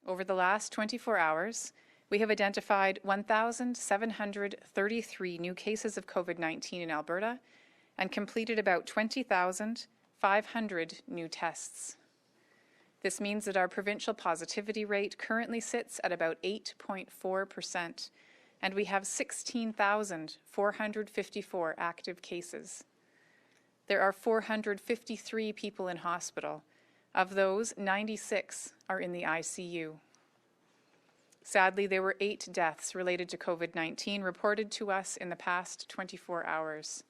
Over the last 24 hours, we have identified 1,733 new cases of COVID-19 in Alberta and completed about 20,500 new tests. This means that our provincial positivity rate currently sits at about 8.4%, and we have 16,454 active cases. There are 453 people in hospital. Of those, 96 are in the ICU. Sadly, there were 8 deaths related to COVID-19 reported to us in the past 24 hours.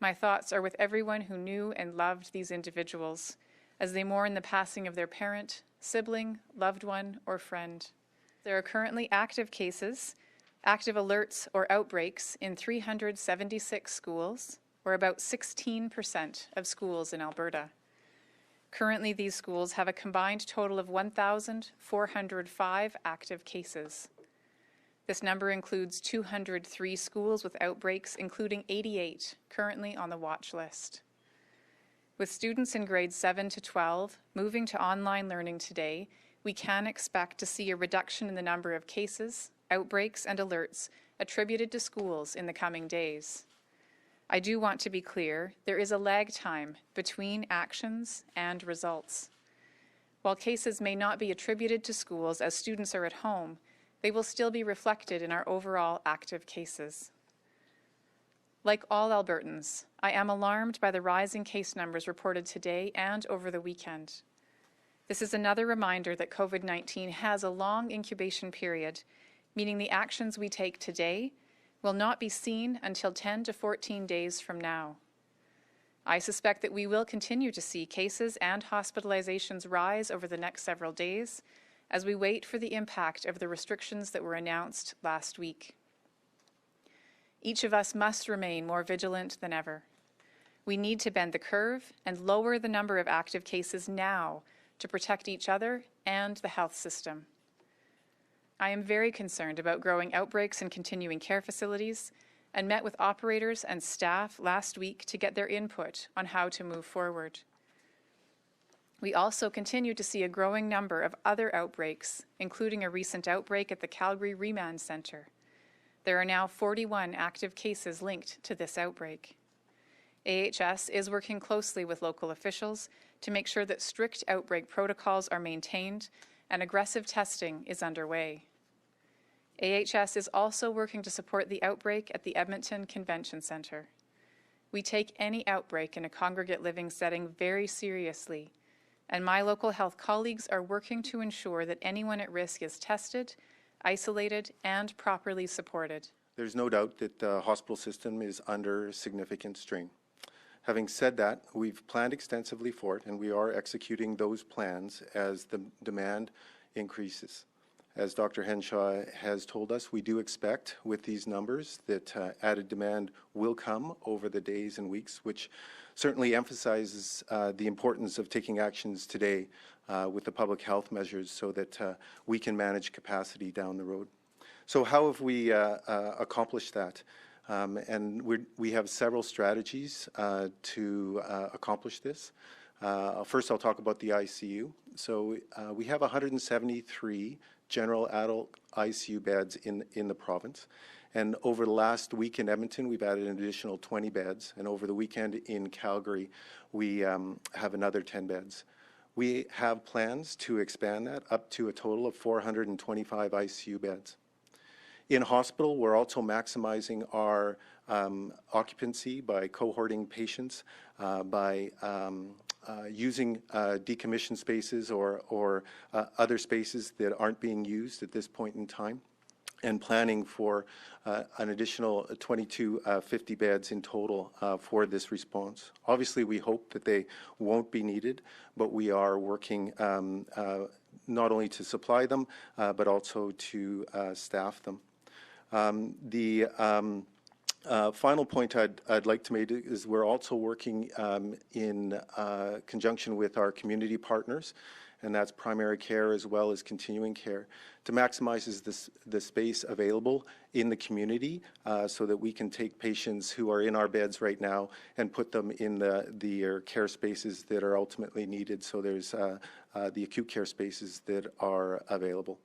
My thoughts are with everyone who knew and loved these individuals as they mourn the passing of their parent, sibling, loved one, or friend. There are currently active cases, active alerts or outbreaks in 376 schools, or about 16% of schools in Alberta. Currently, these schools have a combined total of 1,405 active cases. This number includes 203 schools with outbreaks, including 88 currently on the watch list. With students in grades 7 to 12 moving to online learning today, we can expect to see a reduction in the number of cases, outbreaks, and alerts attributed to schools in the coming days. I do want to be clear, there is a lag time between actions and results. While cases may not be attributed to schools as students are at home, they will still be reflected in our overall active cases. Like all Albertans, I am alarmed by the rising case numbers reported today and over the weekend. This is another reminder that COVID-19 has a long incubation period, meaning the actions we take today will not be seen until 10 to 14 days from now. I suspect that we will continue to see cases and hospitalizations rise over the next several days as we wait for the impact of the restrictions that were announced last week. Each of us must remain more vigilant than ever. We need to bend the curve and lower the number of active cases now to protect each other and the health system. I am very concerned about growing outbreaks in continuing care facilities and met with operators and staff last week to get their input on how to move forward. We also continue to see a growing number of other outbreaks, including a recent outbreak at the Calgary Remand Centre. There are now 41 active cases linked to this outbreak. AHS is working closely with local officials to make sure that strict outbreak protocols are maintained and aggressive testing is underway. AHS is also working to support the outbreak at the Edmonton Convention Centre. We take any outbreak in a congregate living setting very seriously, and my local health colleagues are working to ensure that anyone at risk is tested, isolated, and properly supported. There's no doubt that the hospital system is under significant strain. Having said that, we've planned extensively for it, and we are executing those plans as the demand increases. As Dr. Henshaw has told us, we do expect with these numbers that added demand will come over the days and weeks, which certainly emphasizes the importance of taking actions today with the public health measures so that we can manage capacity down the road. So how have we accomplished that? And we have several strategies to accomplish this. First, I'll talk about the ICU. So we have 173 general adult ICU beds in the province. And over the last week in Edmonton, we've added an additional 20 beds. And over the weekend in Calgary, we have another 10 beds. We have plans to expand that up to a total of 425 ICU beds. In hospital, we're also maximizing our occupancy by cohorting patients, by using decommissioned spaces or other spaces that aren't being used at this point in time, and planning for an additional 2250 beds in total for this response. Obviously, we hope that they won't be needed, but we are working not only to supply them, but also to staff them. The final point I'd like to make is we're also working in conjunction with our community partners and that's primary care as well as continuing care, to maximize the space available in the community so that we can take patients who are in our beds right now and put them in the care spaces that are ultimately needed. So there's the acute care spaces that are available.